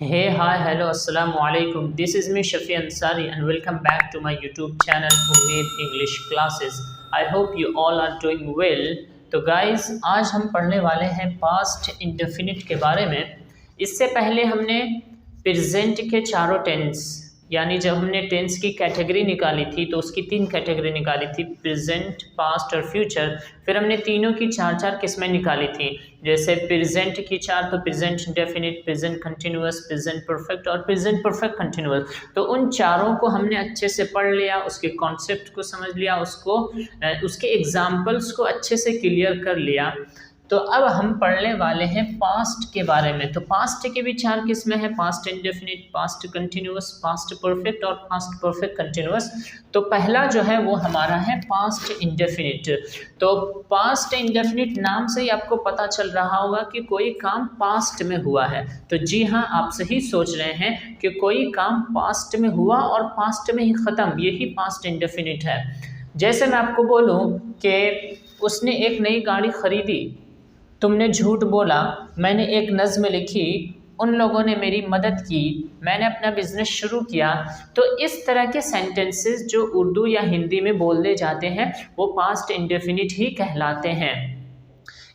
Hey, hi, hello, assalamu alaikum. This is me, Shafi Ansari, and welcome back to my YouTube channel, Umeed English Classes. I hope you all are doing well. तो guys, आज हम पढ़ने वाले हैं past indefinite के बारे में। इससे पहले हमने प्रेजेंट के चारों टेंस, यानी जब हमने टेंस की कैटेगरी निकाली थी तो उसकी 3 कैटेगरी निकाली थी, प्रेजेंट, पास्ट और फ्यूचर। फिर हमने तीनों की 4 किस्में निकाली थी, जैसे प्रेजेंट की 4 तो present indefinite, present continuous, present perfect और प्रेजेंट परफेक्ट कंटिन्यूअस। तो उन चारों को हमने अच्छे से पढ़ लिया, उसके कॉन्सेप्ट को समझ लिया, उसके एग्जाम्पल्स को अच्छे से क्लियर कर लिया। तो अब हम पढ़ने वाले हैं पास्ट के बारे में। तो पास्ट के भी 4 किस्में हैं, past indefinite, past continuous, past perfect और पास्ट परफेक्ट कंटिन्यूअस। तो पहला जो है वो हमारा है पास्ट इंडेफिनिट। तो पास्ट इंडेफिनिट नाम से ही आपको पता चल रहा होगा कि कोई काम पास्ट में हुआ है। तो जी हाँ, आप सही सोच रहे हैं कि कोई काम पास्ट में हुआ और पास्ट में ही ख़त्म, यही पास्ट इंडेफिनिट है। जैसे मैं आपको बोलूँ कि उसने एक नई गाड़ी खरीदी, तुमने झूठ बोला, मैंने एक नज़्म लिखी, उन लोगों ने मेरी मदद की, मैंने अपना बिजनेस शुरू किया। तो इस तरह के सेंटेंसेस जो उर्दू या हिंदी में बोले जाते हैं वो पास्ट इंडेफिनिट ही कहलाते हैं।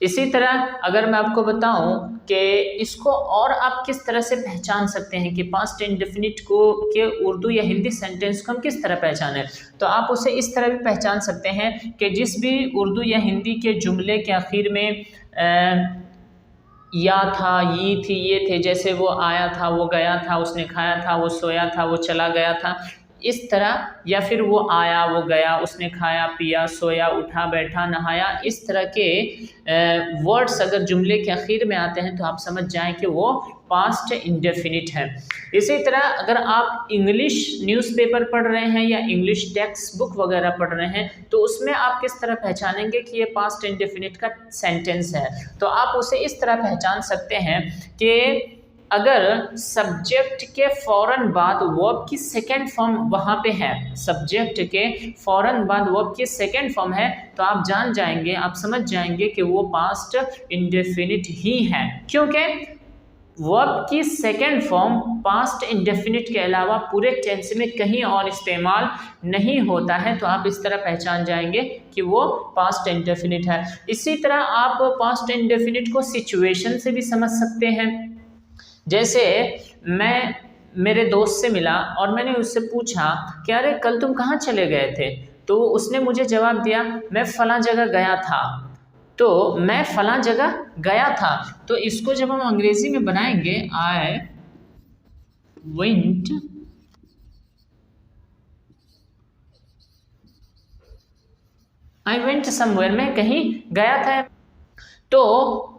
इसी तरह अगर मैं आपको बताऊं कि इसको और आप किस तरह से पहचान सकते हैं कि पास्ट इंडेफिनिट को के उर्दू या हिंदी सेंटेंस को हम किस तरह पहचानें, तो आप उसे इस तरह भी पहचान सकते हैं कि जिस भी उर्दू या हिंदी के जुमले के आखिर में या था, ये थी, ये थे, जैसे वो आया था, वो गया था, उसने खाया था, वो सोया था, वो चला गया था, इस तरह, या फिर वो आया, वो गया, उसने खाया, पिया, सोया, उठा, बैठा, नहाया, इस तरह के वर्ड्स अगर जुमले के आखिर में आते हैं तो आप समझ जाएं कि वो पास्ट इंडेफिनिट है। इसी तरह अगर आप इंग्लिश न्यूज़पेपर पढ़ रहे हैं या इंग्लिश टेक्स्ट बुक वगैरह पढ़ रहे हैं तो उसमें आप किस तरह पहचानेंगे कि ये पास्ट इंडेफिनिट का सेंटेंस है। तो आप उसे इस तरह पहचान सकते हैं कि अगर सब्जेक्ट के फ़ौरन बाद वर्ब की सेकेंड फॉर्म वहाँ पे है, सब्जेक्ट के फ़ौरन बाद वर्ब की सेकेंड फॉर्म है, तो आप जान जाएंगे, आप समझ जाएंगे कि वो पास्ट इंडेफिनिट ही है, क्योंकि वर्ब की सेकेंड फॉर्म पास्ट इंडेफिनिट के अलावा पूरे टेंस में कहीं और इस्तेमाल नहीं होता है। तो आप इस तरह पहचान जाएंगे कि वो पास्ट इंडेफिनिट है। इसी तरह आप पास्ट इंडेफिनिट को सिचुएशन से भी समझ सकते हैं। जैसे मैं मेरे दोस्त से मिला और मैंने उससे पूछा कि अरे कल तुम कहाँ चले गए थे, तो उसने मुझे जवाब दिया मैं फ़लाँ जगह गया था। तो मैं फ़लाँ जगह गया था, तो इसको जब हम अंग्रेज़ी में बनाएंगे आई वेंट समवेयर, मैं कहीं गया था, तो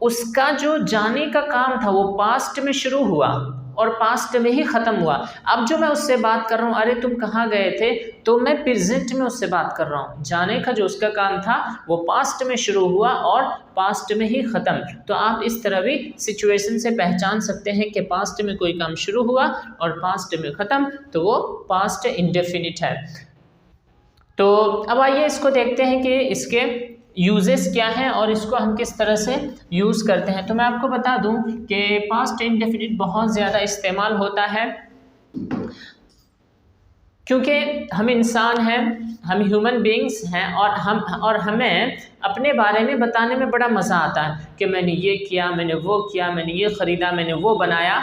उसका जो जाने का काम था वो पास्ट में शुरू हुआ और पास्ट में ही ख़त्म हुआ। अब जो मैं उससे बात कर रहा हूँ, अरे तुम कहाँ गए थे, तो मैं प्रेजेंट में उससे बात कर रहा हूँ। जाने का जो उसका काम था वो पास्ट में शुरू हुआ और पास्ट में ही ख़त्म। तो आप इस तरह भी सिचुएशन से पहचान सकते हैं कि पास्ट में कोई काम शुरू हुआ और पास्ट में ख़त्म, तो वो पास्ट इंडेफिनिट है। तो अब आइए इसको देखते हैं कि इसके यूजेस क्या हैं और इसको हम किस तरह से यूज़ करते हैं। तो मैं आपको बता दूं कि पास्ट इंडेफिनिट बहुत ज़्यादा इस्तेमाल होता है, क्योंकि हम इंसान हैं, हम ह्यूमन बीइंग्स हैं और हमें अपने बारे में बताने में बड़ा मज़ा आता है कि मैंने ये किया, मैंने वो किया, मैंने ये ख़रीदा, मैंने वो बनाया।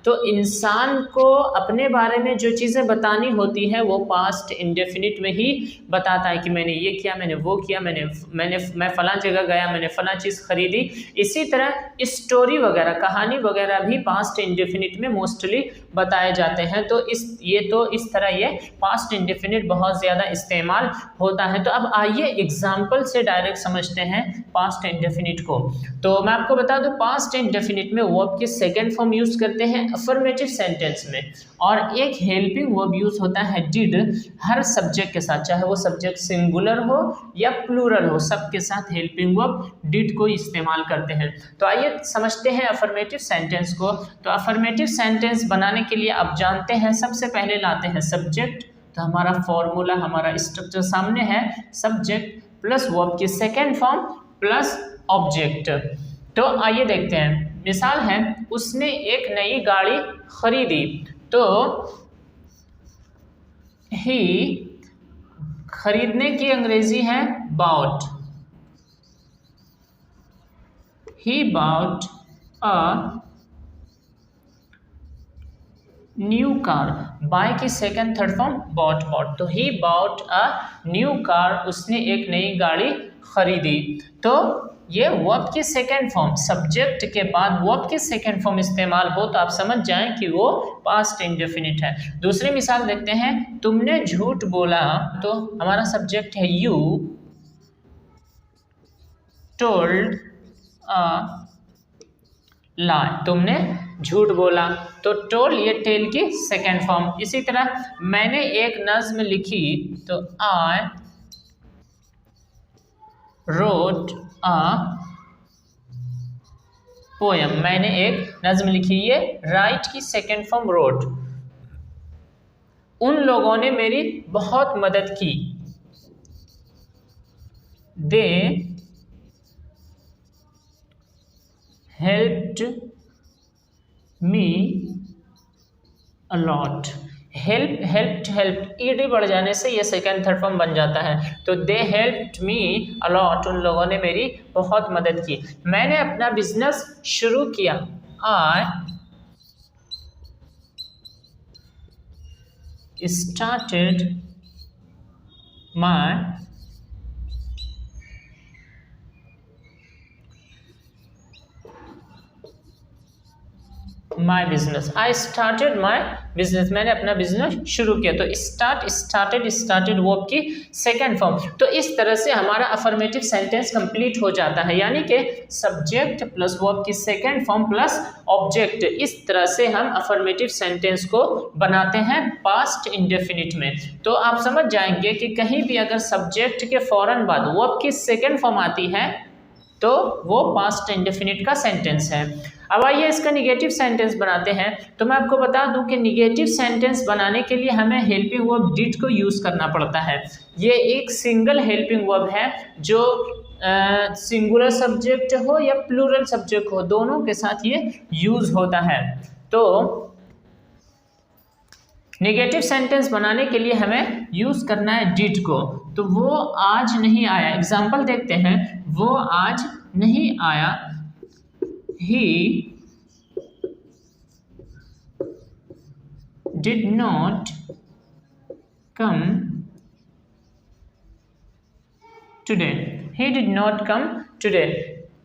तो इंसान को अपने बारे में जो चीज़ें बतानी होती हैं वो पास्ट इंडेफिनिट में ही बताता है कि मैंने ये किया, मैंने वो किया, मैं फ़लाँ जगह गया, मैंने फ़लाँ चीज़ ख़रीदी। इसी तरह स्टोरी वगैरह, कहानी वगैरह भी पास्ट इंडेफिनिट में मोस्टली बताए जाते हैं। तो इस तरह ये पास्ट इंडेफिनिट बहुत ज़्यादा इस्तेमाल होता है। तो अब आइए एग्जाम्पल से डायरेक्ट समझते हैं पास्ट इंडेफिनिट को। तो मैं आपको बता दूँ पास्ट इंडेफिनिट में वर्ब की सेकेंड फॉर्म यूज़ करते हैं अफर्मेटिव सेंटेंस में, और एक हेल्पिंग वर्ब यूज होता है डिड, हर सब्जेक्ट के साथ, चाहे वो सब्जेक्ट सिंगुलर हो या प्लूरल हो, सबके साथ हेल्पिंग वर्ब डिड को इस्तेमाल करते हैं। तो आइए समझते हैं अफर्मेटिव सेंटेंस को। तो अफर्मेटिव सेंटेंस बनाने के लिए आप जानते हैं सबसे पहले लाते हैं सब्जेक्ट। तो हमारा फॉर्मूला, हमारा स्ट्रक्चर सामने है, सब्जेक्ट प्लस वर्ब की सेकेंड फॉर्म प्लस ऑब्जेक्ट। तो आइए देखते हैं, मिसाल है उसने एक नई गाड़ी खरीदी, तो ही खरीदने की अंग्रेजी है bought, he bought a new car. Buy की सेकंड थर्ड फॉर्म बॉट, तो he bought a new car, उसने एक नई गाड़ी खरीदी। तो ये वर्ब की सेकंड फॉर्म, सब्जेक्ट के बाद वर्ब की सेकंड फॉर्म इस्तेमाल हो तो आप समझ जाएं कि वो पास्ट इंडेफिनिट है। दूसरी मिसाल देखते हैं, तुमने झूठ बोला, तो हमारा सब्जेक्ट है यू टोल्ड अ लाई, तुमने झूठ बोला, तो टोल ये टेल की सेकेंड फॉर्म। इसी तरह मैंने एक नज्म लिखी, तो आई रोट अ पोयम, मैंने एक नज्म लिखी, ये राइट की सेकेंड फॉर्म रोट। उन लोगों ने मेरी बहुत मदद की, दे helped me a lot, helped ED बढ़ जाने से ये सेकेंड थर्ड फॉर्म बन जाता है, तो दे helped me a lot, उन लोगों ने मेरी बहुत मदद की। मैंने अपना बिजनेस शुरू किया, I started my business, I started my business, मैंने अपना बिजनेस शुरू किया। तो स्टार्टेड वर्ब की सेकेंड फॉर्म। तो इस तरह से हमारा अफर्मेटिव सेंटेंस कंप्लीट हो जाता है, यानी कि सब्जेक्ट प्लस वर्ब की सेकेंड फॉर्म प्लस ऑब्जेक्ट, इस तरह से हम अफर्मेटिव सेंटेंस को बनाते हैं पास्ट इंडेफिनिट में। तो आप समझ जाएंगे कि कहीं भी अगर सब्जेक्ट के फौरन बाद वर्ब की सेकेंड फॉर्म आती है तो वो पास्ट इंडेफिनिट का सेंटेंस है। अब आइए इसका निगेटिव सेंटेंस बनाते हैं। तो मैं आपको बता दूं कि निगेटिव सेंटेंस बनाने के लिए हमें हेल्पिंग वर्ब डिड को यूज़ करना पड़ता है। ये एक सिंगल हेल्पिंग वर्ब है जो सिंगुलर सब्जेक्ट हो या प्लूरल सब्जेक्ट हो, दोनों के साथ ये यूज़ होता है। तो नेगेटिव सेंटेंस बनाने के लिए हमें यूज़ करना है डिड को। तो वो आज नहीं आया, एग्जाम्पल देखते हैं, वो आज नहीं आया, he did not come today, he did not come today।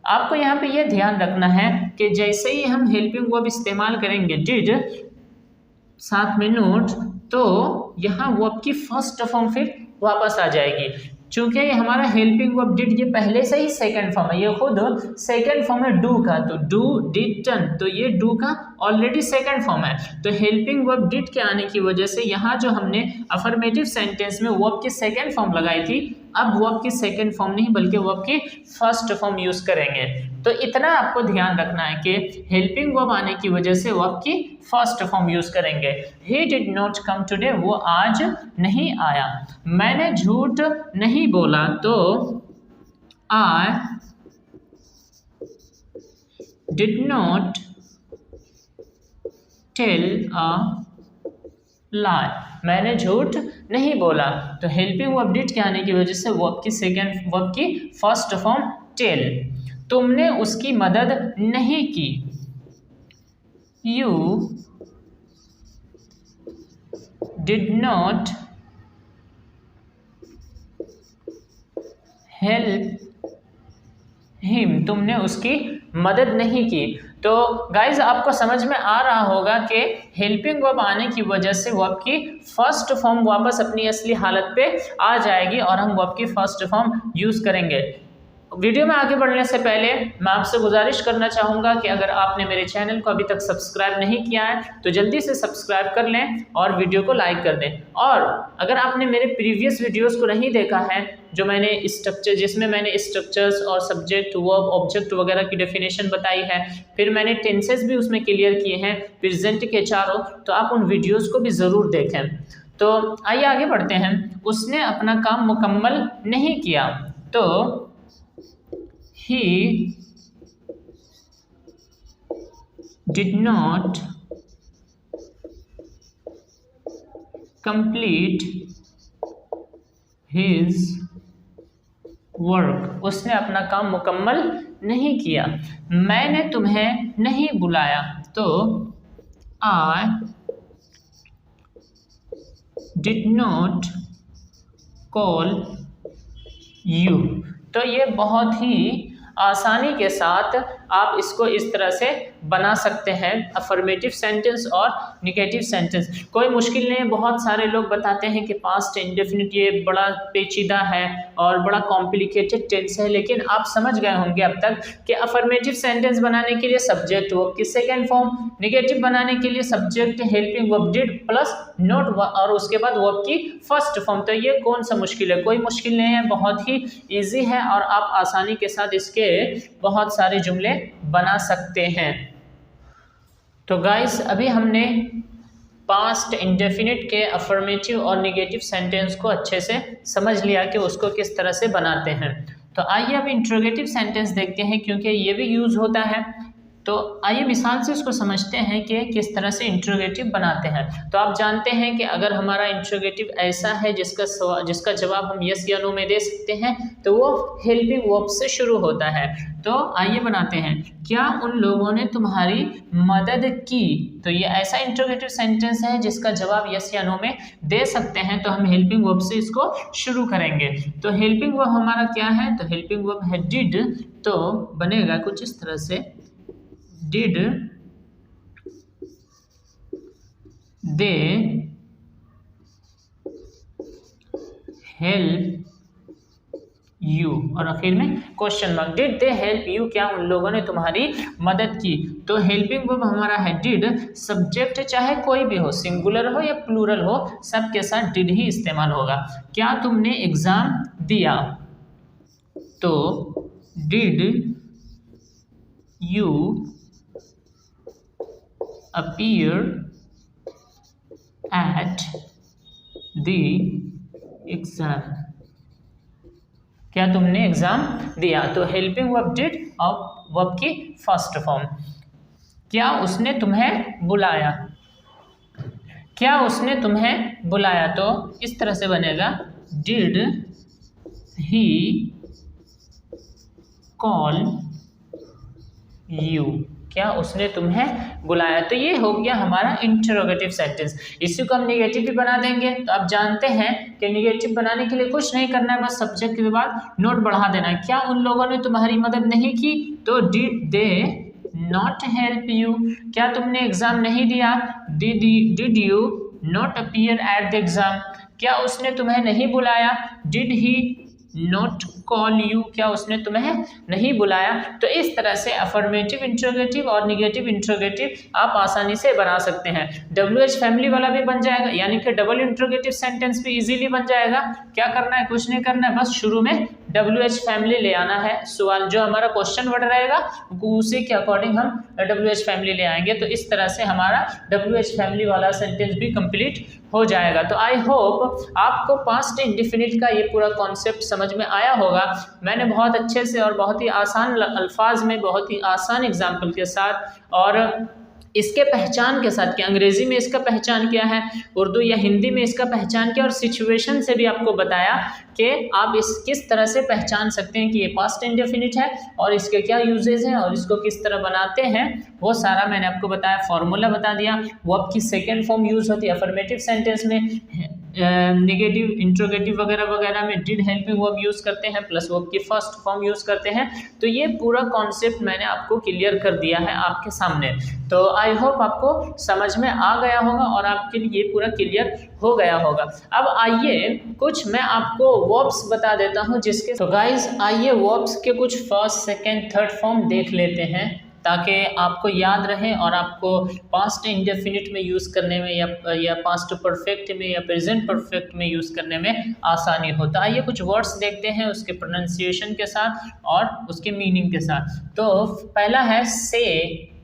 आपको यहाँ पे ये ध्यान रखना है कि जैसे ही हम हेल्पिंग वर्ब इस्तेमाल करेंगे डिड साथ में नोट, तो यहाँ वर्ब की फर्स्ट फॉर्म फिर वापस आ जाएगी। चूंकि ये हमारा हेल्पिंग वर्ब डिड ये पहले से ही सेकंड फॉर्म है, ये खुद सेकंड फॉर्म है डू का, तो डू डिड टन, तो ये डू का ऑलरेडी सेकंड फॉर्म है। तो हेल्पिंग वर्ब डिड के आने की वजह से यहाँ जो हमने अफर्मेटिव सेंटेंस में वर्ब की सेकंड फॉर्म लगाई थी, अब वर्ब की सेकंड फॉर्म नहीं बल्कि वर्ब की फर्स्ट फॉर्म यूज करेंगे। तो इतना आपको ध्यान रखना है कि हेल्पिंग वर्ब आने की वजह से वर्ब की फर्स्ट फॉर्म यूज करेंगे। He did not come today, वो आज नहीं आया। मैंने झूठ नहीं बोला, तो I did not tell a lie, मैंने झूठ नहीं बोला। तो हेल्पिंग वर्ब डिड के आने की वजह से वर्ब की सेकंड वर्ब की फर्स्ट फॉर्म टेल। तुमने उसकी मदद नहीं की, you did not help him, तुमने उसकी मदद नहीं की। तो गाइज आपको समझ में आ रहा होगा कि हेल्पिंग वर्ब आने की वजह से वर्ब की फर्स्ट फॉर्म वापस अपनी असली हालत पे आ जाएगी और हम वर्ब की फर्स्ट फॉर्म यूज़ करेंगे। वीडियो में आगे बढ़ने से पहले मैं आपसे गुजारिश करना चाहूँगा कि अगर आपने मेरे चैनल को अभी तक सब्सक्राइब नहीं किया है तो जल्दी से सब्सक्राइब कर लें और वीडियो को लाइक कर दें। और अगर आपने मेरे प्रीवियस वीडियोस को नहीं देखा है जो मैंने जिसमें मैंने स्ट्रक्चर्स और सब्जेक्ट वर्ब ऑब्जेक्ट वगैरह की डेफिनेशन बताई है, फिर मैंने टेंसेस भी उसमें क्लियर किए हैं प्रेजेंट के चारों, तो आप उन वीडियोज़ को भी ज़रूर देखें। तो आइए आगे बढ़ते हैं। उसने अपना काम मुकम्मल नहीं किया, तो he did not complete his work, उसने अपना काम मुकम्मल नहीं किया। मैंने तुम्हें नहीं बुलाया, तो I did not call you। तो ये बहुत ही आसानी के साथ आप इसको इस तरह से बना सकते हैं, अफर्मेटिव सेंटेंस और निगेटिव सेंटेंस। कोई मुश्किल नहीं है। बहुत सारे लोग बताते हैं कि पास्ट इंडेफिनिट ये बड़ा पेचीदा है और बड़ा कॉम्प्लिकेटेड टेंस है, लेकिन आप समझ गए होंगे अब तक कि अफर्मेटिव सेंटेंस बनाने के लिए सब्जेक्ट वर्ब की सेकेंड फॉर्म, निगेटिव बनाने के लिए subject helping verb did plus not और उसके बाद वर्ब की फर्स्ट फॉर्म। तो ये कौन सा मुश्किल है? कोई मुश्किल नहीं है, बहुत ही ईजी है और आप आसानी के साथ इसके बहुत सारे जुमले बना सकते हैं। तो गाइस अभी हमने पास्ट इंडेफिनिट के अफर्मेटिव और नेगेटिव सेंटेंस को अच्छे से समझ लिया कि उसको किस तरह से बनाते हैं। तो आइए अब इंट्रोगेटिव सेंटेंस देखते हैं, क्योंकि ये भी यूज होता है। तो आइए मिसाल से उसको समझते हैं कि किस तरह से इंट्रोगेटिव बनाते हैं। तो आप जानते हैं कि अगर हमारा इंट्रोगेटिव ऐसा है जिसका जवाब हम यस या नो में दे सकते हैं, तो वो हेल्पिंग वर्ब से शुरू होता है। तो आइए बनाते हैं, क्या उन लोगों ने तुम्हारी मदद की? तो ये ऐसा इंट्रोगेटिव सेंटेंस है जिसका जवाब यस या नो में दे सकते हैं, तो हम हेल्पिंग वर्ब से इसको शुरू करेंगे। तो हेल्पिंग वर्ब हमारा क्या है? तो हेल्पिंग वर्ब है डिड। तो बनेगा कुछ इस तरह से, did they help you, और आखिर में question mark. Did they help you, क्या उन लोगों ने तुम्हारी मदद की? तो हेल्पिंग वर्ब हमारा है डिड, सब्जेक्ट चाहे कोई भी हो, सिंगुलर हो या प्लूरल हो, सबके साथ डिड ही इस्तेमाल होगा। क्या तुमने एग्जाम दिया? तो did you appear at the exam, क्या तुमने एग्जाम दिया? तो हेल्पिंग वर्ब डिड और वर्ब की फर्स्ट फॉर्म। क्या उसने तुम्हें बुलाया? क्या उसने तुम्हें बुलाया? तो इस तरह से बनेगा, डिड ही कॉल यू, क्या उसने तुम्हें बुलाया? तो ये हो गया हमारा इंटरोगेटिव सेंटेंस। इसी को हम निगेटिव भी बना देंगे। तो आप जानते हैं कि निगेटिव बनाने के लिए कुछ नहीं करना है, बस सब्जेक्ट के बाद नोट बढ़ा देना है। क्या उन लोगों ने तुम्हारी मदद नहीं की? तो did they not help you. क्या तुमने एग्जाम नहीं दिया? Did you not appear at the exam. क्या उसने तुम्हें नहीं बुलाया? Did he not call you, क्या उसने तुम्हें नहीं बुलाया? तो इस तरह से अफर्मेटिव इंट्रोगेटिव और निगेटिव इंट्रोगेटिव आप आसानी से बना सकते हैं। WH फैमिली वाला भी बन जाएगा, यानी कि डबल इंट्रोगेटिव सेंटेंस भी इजीली बन जाएगा। क्या करना है? कुछ नहीं करना है, बस शुरू में WH फैमिली ले आना है। सवाल जो हमारा क्वेश्चन वर्ड रहेगा उसी के अकॉर्डिंग हम WH फैमिली ले आएंगे। तो इस तरह से हमारा WH फैमिली वाला सेंटेंस भी कंप्लीट हो जाएगा। तो आई होप आपको पास्ट इंडेफिनिट का ये पूरा कॉन्सेप्ट समझ में आया होगा। मैंने बहुत अच्छे से और बहुत ही आसान अल्फाज में, बहुत ही आसान एग्जाम्पल के साथ और इसके पहचान के साथ कि अंग्रेजी में इसका पहचान क्या है, उर्दू या हिंदी में इसका पहचान क्या, और सिचुएशन से भी आपको बताया कि आप इस किस तरह से पहचान सकते हैं कि ये पास्ट इंडेफिनिट है और इसके क्या यूजेज हैं और इसको किस तरह बनाते हैं, वो सारा मैंने आपको बताया। फॉर्मूला बता दिया। वर्ब की सेकेंड फॉर्म यूज होती है अफर्मेटिव सेंटेंस में, नेगेटिव इंट्रोगेटिव वगैरह वगैरह में डिड हेल्पिंग वर्ब यूज़ करते हैं, प्लस वर्ब की फर्स्ट फॉर्म यूज़ करते हैं। तो ये पूरा कॉन्सेप्ट मैंने आपको क्लियर कर दिया है आपके सामने। तो आई होप आपको समझ में आ गया होगा और आपके लिए ये पूरा क्लियर हो गया होगा। अब आइए कुछ मैं आपको वर्ब्स बता देता हूँ जिसके, तो गाइज आइए वर्ब्स के कुछ फर्स्ट सेकेंड थर्ड फॉर्म देख लेते हैं ताकि आपको याद रहे और आपको पास्ट इंडेफिनिट में यूज़ करने में या पास्ट परफेक्ट में या प्रेजेंट परफेक्ट में यूज़ करने में आसानी होता है। आइए कुछ वर्ड्स देखते हैं उसके प्रोनाउंसिएशन के साथ और उसके मीनिंग के साथ। तो पहला है से,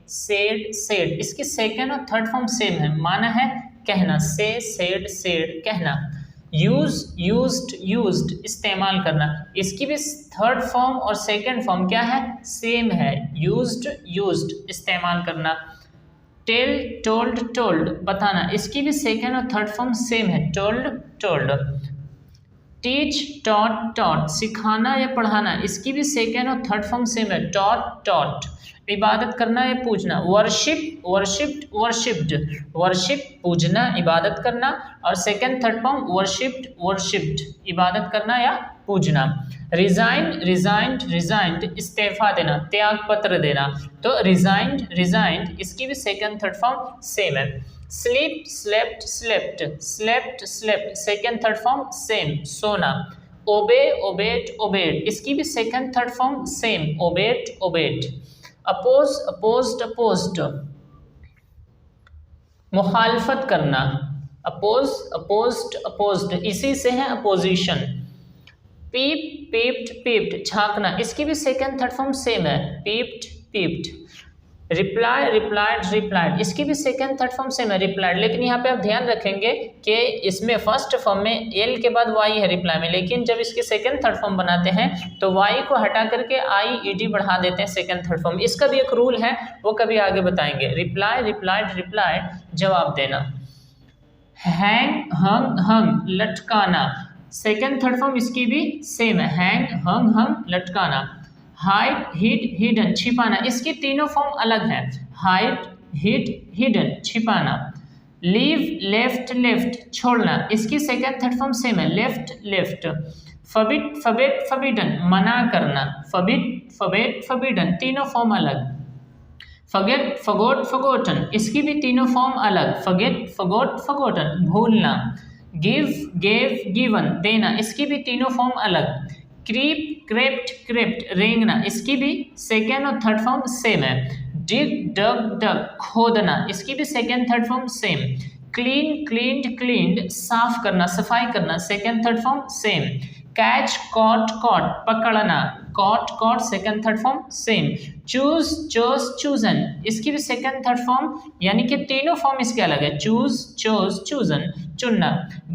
सेड, सेड। इसकी सेकेंड और थर्ड फॉर्म सेम है, माना है कहना, से, सेड, सेड कहना। यूज, यूज्ड, यूज्ड इस्तेमाल करना। इसकी भी थर्ड फॉर्म और सेकंड फॉर्म क्या है, सेम है, यूज्ड, यूज्ड इस्तेमाल करना। टेल टोल्ड टोल्ड बताना, इसकी भी सेकेंड और थर्ड फॉर्म सेम है, told told. Teach taught taught सिखाना या पढ़ाना, इसकी भी सेकेंड और थर्ड फॉर्म सेम है, टॉट टॉट। इबादत करना या पूजना, वर्शिप वर्शिप्ड वर्शिप्ड, वर्शिप पूजना इबादत करना, और second third form worshipped worshipped इबादत करना या पूजना। रिजाइन रिजाइंड रिजाइंड इस्तीफा देना, त्याग पत्र देना, तो रिजाइंड रिजाइंड इसकी भी सेकेंड थर्ड फॉर्म सेम है। Sleep slept slept, slept slept second third form same, सोना। ओबे ओबेट ओबेड, इसकी भी second third form same, obeyed obeyed. Oppose opposed opposed, मुखालफत करना, अपोज अपोज्ड अपोज्ड इसी से है अपोजिशन। पीप पीप्ड पीप्ड झांकना, इसकी भी सेकेंड थर्ड फॉर्म सेम है, peeped peeped. Reply replied replied, इसकी भी सेकेंड थर्ड फॉर्म सेम है, रिप्लाइड। लेकिन यहाँ पे आप ध्यान रखेंगे कि इसमें फर्स्ट फॉर्म में एल के बाद वाई है रिप्लाई में, लेकिन जब इसके सेकेंड थर्ड फॉर्म बनाते हैं तो वाई को हटा करके आई ई डी बढ़ा देते हैं सेकेंड थर्ड फॉर्म। इसका भी एक रूल है, वो कभी आगे बताएंगे। रिप्लाई रिप्लाइड रिप्लाइड जवाब देना। हैंग हंग हंग लटकाना, सेकेंड थर्ड फॉर्म इसकी भी सेम है, हैंग हंग हंग लटकाना। हाइड हिड हिडन छिपाना, इसकी तीनों फॉर्म अलग है, हाइड हिड हिडन छिपाना। लीव लेफ्ट लेफ्ट छोड़ना, इसकी सेकेंड थर्ड फॉर्म सेम है, लेफ्ट लेफ्ट। फबिट फबेट फबिडन मना करना, फबिट फबेट फबिडन तीनों फॉर्म अलग। फगेट फगोट फगोटन, इसकी भी तीनों फॉर्म अलग, फगेट फगोट फगोटन भूलना। गिव गेव गिवन देना, इसकी भी तीनों फॉर्म अलग। क्रीप क्रेप्ट क्रेप्ट रेंगना, इसकी भी सेकेंड और थर्ड फॉर्म सेम है। डिग डग डग खोदना, इसकी भी second third form same. Clean cleaned cleaned साफ करना सफाई करना, second third form same. Catch caught caught पकड़ना, caught caught second third form same. Choose chose chosen, इसकी भी सेकेंड थर्ड फॉर्म यानी कि तीनों फॉर्म इसके अलग है, चूज चोज चूजन चुनना।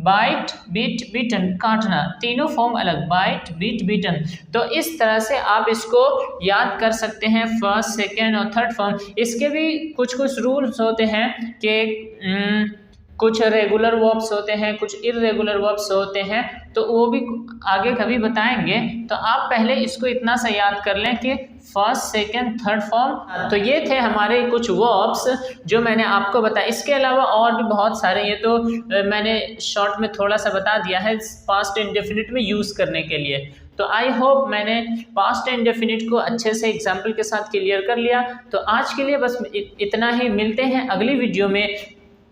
बाइट बीट बीटन काटना, तीनों फॉर्म अलग, बाइट बीट बीटन। तो इस तरह से आप इसको याद कर सकते हैं, फर्स्ट सेकेंड और थर्ड फॉर्म। इसके भी कुछ कुछ रूल्स होते हैं कि कुछ रेगुलर वर्ब्स होते हैं, कुछ इर्रेगुलर वर्ब्स होते हैं, तो वो भी आगे कभी बताएंगे। तो आप पहले इसको इतना सा याद कर लें कि फर्स्ट सेकेंड थर्ड फॉर्म। तो ये थे हमारे कुछ वर्ब्स जो मैंने आपको बताया। इसके अलावा और भी बहुत सारे, ये तो मैंने शॉर्ट में थोड़ा सा बता दिया है पास्ट इंडेफिनिट में यूज़ करने के लिए। तो आई होप मैंने पास्ट इंडेफिनिट को अच्छे से एग्जाम्पल के साथ क्लियर कर लिया। तो आज के लिए बस इतना ही, मिलते हैं अगली वीडियो में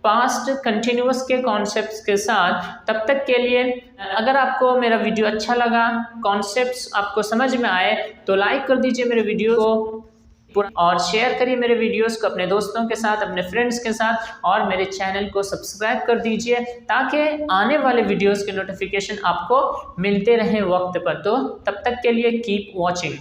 पास्ट कंटिन्यूअस के कॉन्सेप्ट्स के साथ। तब तक के लिए अगर आपको मेरा वीडियो अच्छा लगा, कॉन्सेप्ट्स आपको समझ में आए, तो लाइक कर दीजिए मेरे वीडियो को और शेयर करिए मेरे वीडियोस को अपने दोस्तों के साथ, अपने फ्रेंड्स के साथ, और मेरे चैनल को सब्सक्राइब कर दीजिए ताकि आने वाले वीडियोस के नोटिफिकेशन आपको मिलते रहें वक्त पर। तो तब तक के लिए कीप वॉचिंग।